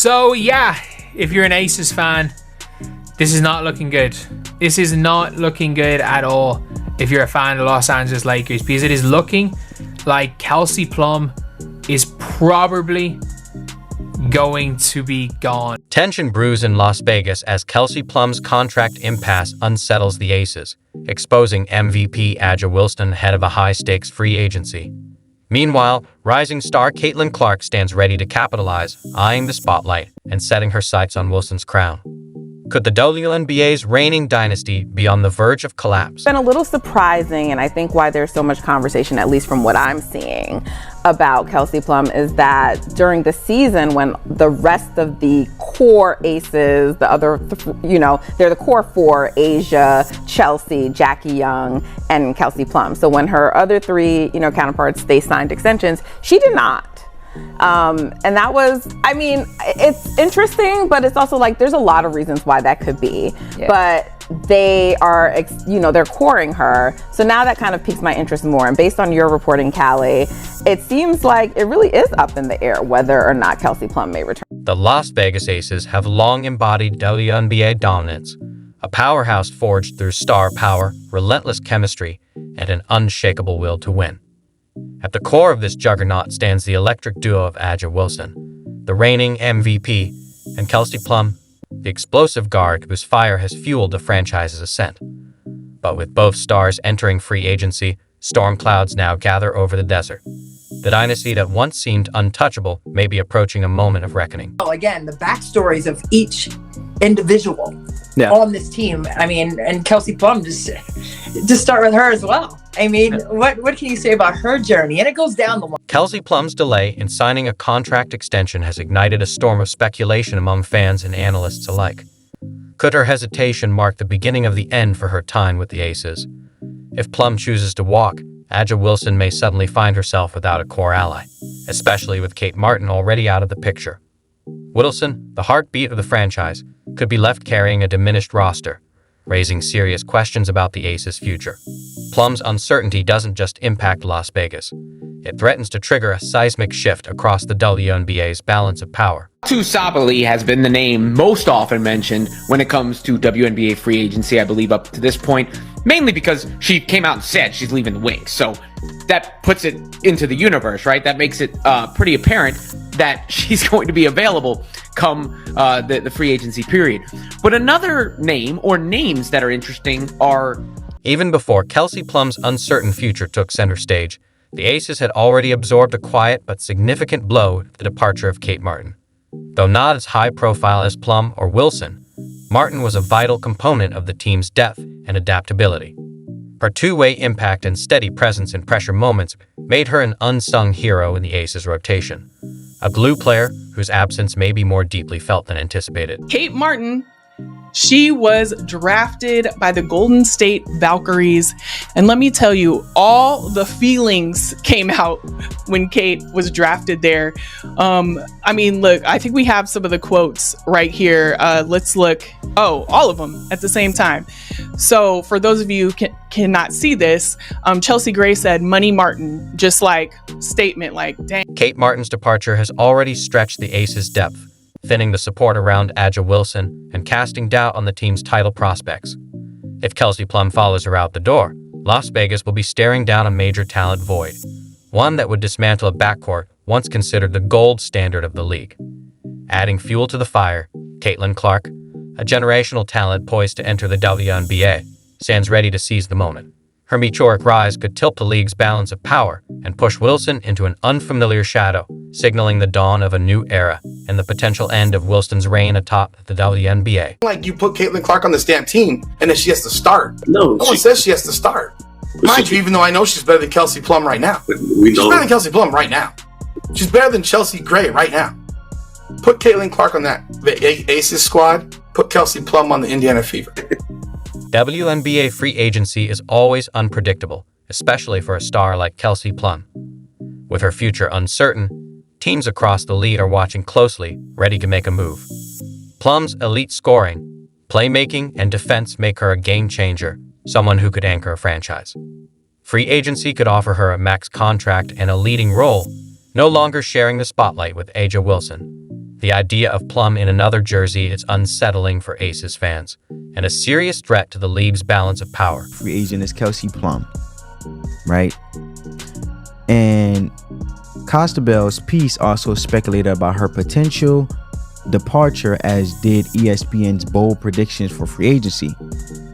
So yeah, if you're an Aces fan, this is not looking good. This is not looking good at all if you're a fan of the Los Angeles Lakers, because it is looking like Kelsey Plum is probably going to be gone. Tension brews in Las Vegas as Kelsey Plum's contract impasse unsettles the Aces, exposing MVP A'ja Wilson ahead of a high-stakes free agency. Meanwhile, rising star Caitlin Clark stands ready to capitalize, eyeing the spotlight and setting her sights on Wilson's crown. Could the WNBA's reigning dynasty be on the verge of collapse? It's been a little surprising, and I think why there's so much conversation, at least from what I'm seeing, about Kelsey Plum is that during the season when the rest of the core Aces, the other, they're the core four, A'ja, Chelsea, Jackie Young, and Kelsey Plum. So when her other three, counterparts, they signed extensions, she did not. And that was, it's interesting, but it's also like, there's a lot of reasons why that could be, but they are, they're coring her. So now that kind of piques my interest more. And based on your reporting, Callie, it seems like it really is up in the air whether or not Kelsey Plum may return. The Las Vegas Aces have long embodied WNBA dominance, a powerhouse forged through star power, relentless chemistry, and an unshakable will to win. At the core of this juggernaut stands the electric duo of A'ja Wilson, the reigning MVP, and Kelsey Plum, the explosive guard whose fire has fueled the franchise's ascent. But with both stars entering free agency, storm clouds now gather over the desert. The dynasty that once seemed untouchable may be approaching a moment of reckoning. Again, the backstories of each individual on this team. And Kelsey Plum, just start with her as well. What can you say about her journey? And it goes down the line. Kelsey Plum's delay in signing a contract extension has ignited a storm of speculation among fans and analysts alike. Could her hesitation mark the beginning of the end for her time with the Aces? If Plum chooses to walk, A'ja Wilson may suddenly find herself without a core ally, especially with Kate Martin already out of the picture. Wilson, the heartbeat of the franchise, could be left carrying a diminished roster, raising serious questions about the Aces' future. Plum's uncertainty doesn't just impact Las Vegas. It threatens to trigger a seismic shift across the WNBA's balance of power. Sabali has been the name most often mentioned when it comes to WNBA free agency, I believe, up to this point, mainly because she came out and said she's leaving the Wings. So that puts it into the universe, right? That makes it pretty apparent that she's going to be available come the free agency period. But another name, or names that are interesting, are... Even before Kelsey Plum's uncertain future took center stage, the Aces had already absorbed a quiet but significant blow with the departure of Kate Martin. Though not as high profile as Plum or Wilson, Martin was a vital component of the team's depth and adaptability. Her two-way impact and steady presence in pressure moments made her an unsung hero in the Aces rotation, a glue player whose absence may be more deeply felt than anticipated. Kate Martin, she was drafted by the Golden State Valkyries. And let me tell you, all the feelings came out when Kate was drafted there. Look, I think we have some of the quotes right here. Let's look. Oh, all of them at the same time. So for those of you who cannot see this, Chelsea Gray said, "Money Martin," just like statement, like, dang. Kate Martin's departure has already stretched the Aces' depth, thinning the support around A'ja Wilson and casting doubt on the team's title prospects. If Kelsey Plum follows her out the door, Las Vegas will be staring down a major talent void, one that would dismantle a backcourt once considered the gold standard of the league. Adding fuel to the fire, Caitlin Clark, a generational talent poised to enter the WNBA, stands ready to seize the moment. Her meteoric rise could tilt the league's balance of power and push Wilson into an unfamiliar shadow, signaling the dawn of a new era and the potential end of Wilson's reign atop the WNBA. Like, you put Caitlin Clark on this damn team and then she has to start. No one says she has to start. Mind you, even though I know she's better than Kelsey Plum right now. She's better than Kelsey Plum right now. She's better than Chelsea Gray right now. Put Caitlin Clark on the Aces squad. Put Kelsey Plum on the Indiana Fever. WNBA free agency is always unpredictable, especially for a star like Kelsey Plum. With her future uncertain, teams across the league are watching closely, ready to make a move. Plum's elite scoring, playmaking, and defense make her a game changer, someone who could anchor a franchise. Free agency could offer her a max contract and a leading role, no longer sharing the spotlight with A'ja Wilson. The idea of Plum in another jersey is unsettling for Aces fans and a serious threat to the league's balance of power. Free agent is Kelsey Plum, right? And Costabel's piece also speculated about her potential departure, as did ESPN's bold predictions for free agency.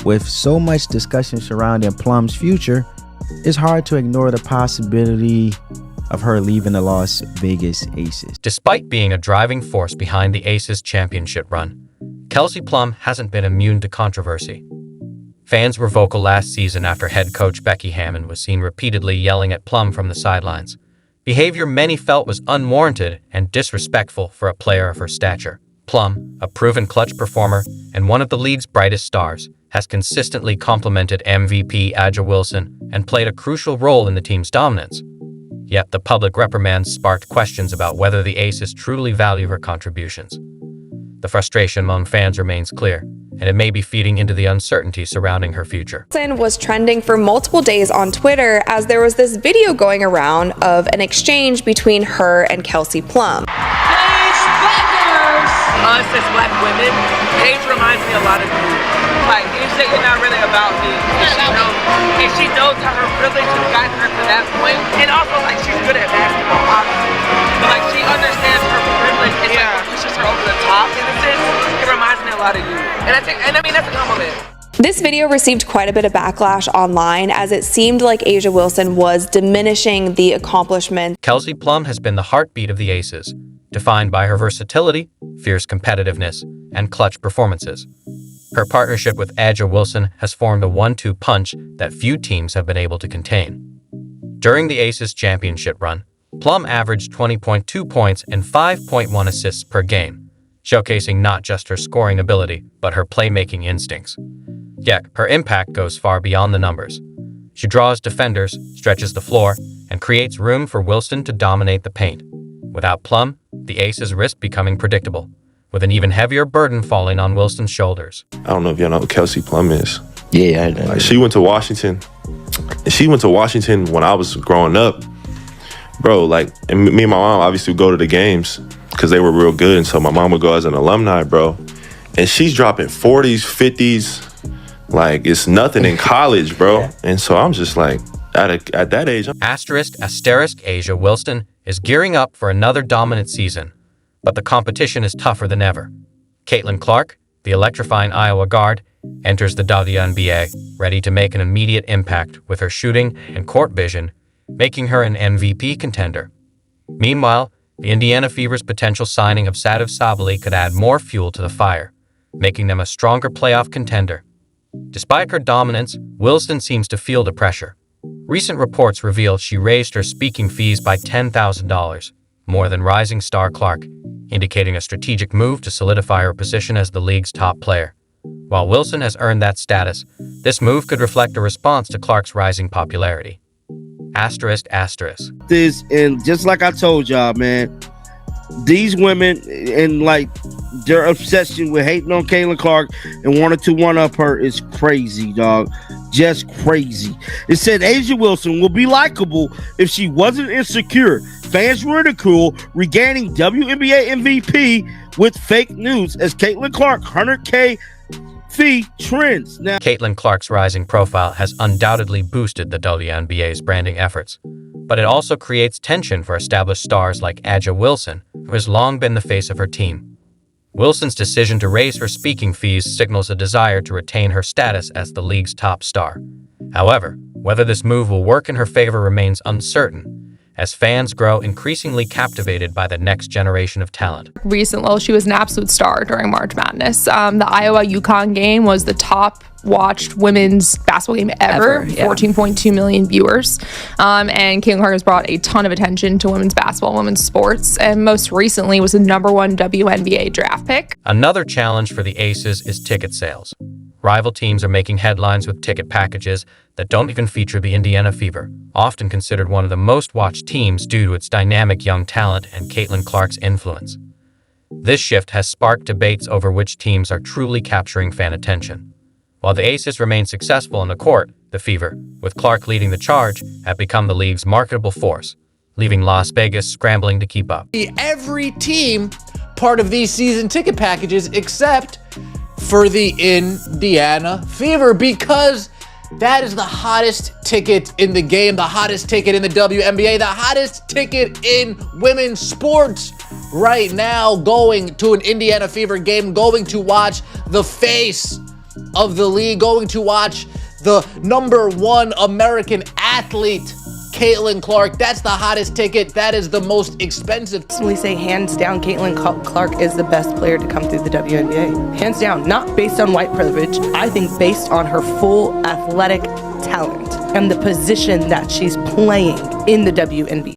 With so much discussion surrounding Plum's future, it's hard to ignore the possibility of her leaving the Las Vegas Aces. Despite being a driving force behind the Aces championship run, Kelsey Plum hasn't been immune to controversy. Fans were vocal last season after head coach Becky Hammon was seen repeatedly yelling at Plum from the sidelines, behavior many felt was unwarranted and disrespectful for a player of her stature. Plum, a proven clutch performer and one of the league's brightest stars, has consistently complimented MVP A'ja Wilson and played a crucial role in the team's dominance. Yet the public reprimands sparked questions about whether the Aces truly value her contributions. The frustration among fans remains clear, and it may be feeding into the uncertainty surrounding her future. Wilson was trending for multiple days on Twitter as there was this video going around of an exchange between her and Kelsey Plum. Us as black women, Paige reminds me a lot of you. Like, you say you're not really about me. And she knows how her privilege has gotten her to that point. And also, like, she's good at basketball, obviously. But, like, she understands her privilege and like, pushes her over the top in a sense. It reminds me a lot of you. And I mean, that's a compliment. This video received quite a bit of backlash online as it seemed like A'ja Wilson was diminishing the accomplishment. Kelsey Plum has been the heartbeat of the Aces, defined by her versatility, fierce competitiveness, and clutch performances. Her partnership with A'ja Wilson has formed a 1-2 punch that few teams have been able to contain. During the Aces championship run, Plum averaged 20.2 points and 5.1 assists per game, showcasing not just her scoring ability, but her playmaking instincts. Yet, her impact goes far beyond the numbers. She draws defenders, stretches the floor, and creates room for Wilson to dominate the paint. Without Plum, the Aces risk becoming predictable, with an even heavier burden falling on Wilson's shoulders. I don't know if y'all know who Kelsey Plum is. Yeah, I know. Like, she went to Washington. And she went to Washington when I was growing up. Bro, like, and me and my mom obviously would go to the games because they were real good. And so my mom would go as an alumni, bro. And she's dropping 40s, 50s. Like, it's nothing in college, bro. Yeah. And so I'm just like, at that age. Asterisk A'ja Wilson is gearing up for another dominant season, but the competition is tougher than ever. Caitlin Clark, the electrifying Iowa guard, enters the WNBA, ready to make an immediate impact with her shooting and court vision, making her an MVP contender. Meanwhile, the Indiana Fever's potential signing of Sadif Sabali could add more fuel to the fire, making them a stronger playoff contender. Despite her dominance, Wilson seems to feel the pressure. Recent reports reveal she raised her speaking fees by $10,000, more than rising star Clark, indicating a strategic move to solidify her position as the league's top player. While Wilson has earned that status, this move could reflect a response to Clark's rising popularity. Asterisk. This, and just like I told y'all, man, these women and like their obsession with hating on Caitlin Clark and wanting to one-up her is crazy, dog. Just crazy. It said A'ja Wilson will be likable if she wasn't insecure. Fans ridicule regaining WNBA MVP with fake news as Caitlin Clark 100K fee trends. Now, Caitlin Clark's rising profile has undoubtedly boosted the WNBA's branding efforts, but it also creates tension for established stars like A'ja Wilson, who has long been the face of her team. Wilson's decision to raise her speaking fees signals a desire to retain her status as the league's top star. However, whether this move will work in her favor remains uncertain, as fans grow increasingly captivated by the next generation of talent. Recently, she was an absolute star during March Madness. The Iowa-UConn game was the top watched women's basketball game ever, 14.2 million viewers. And Caitlin Clark has brought a ton of attention to women's basketball, women's sports, and most recently was the #1 WNBA draft pick. Another challenge for the Aces is ticket sales. Rival teams are making headlines with ticket packages that don't even feature the Indiana Fever, often considered one of the most watched teams due to its dynamic young talent and Caitlin Clark's influence. This shift has sparked debates over which teams are truly capturing fan attention. While the Aces remain successful on the court, the Fever, with Clark leading the charge, have become the league's marketable force, leaving Las Vegas scrambling to keep up. Every team part of these season ticket packages except for the Indiana Fever, because that is the hottest ticket in the game, the hottest ticket in the WNBA, the hottest ticket in women's sports right now. Going to an Indiana Fever game, going to watch the face of the league, going to watch the #1 American athlete, Caitlin Clark. That's the hottest ticket. That is the most expensive. We say hands down, Caitlin Clark is the best player to come through the WNBA. Hands down, not based on white privilege. I think based on her full athletic talent and the position that she's playing in the WNBA.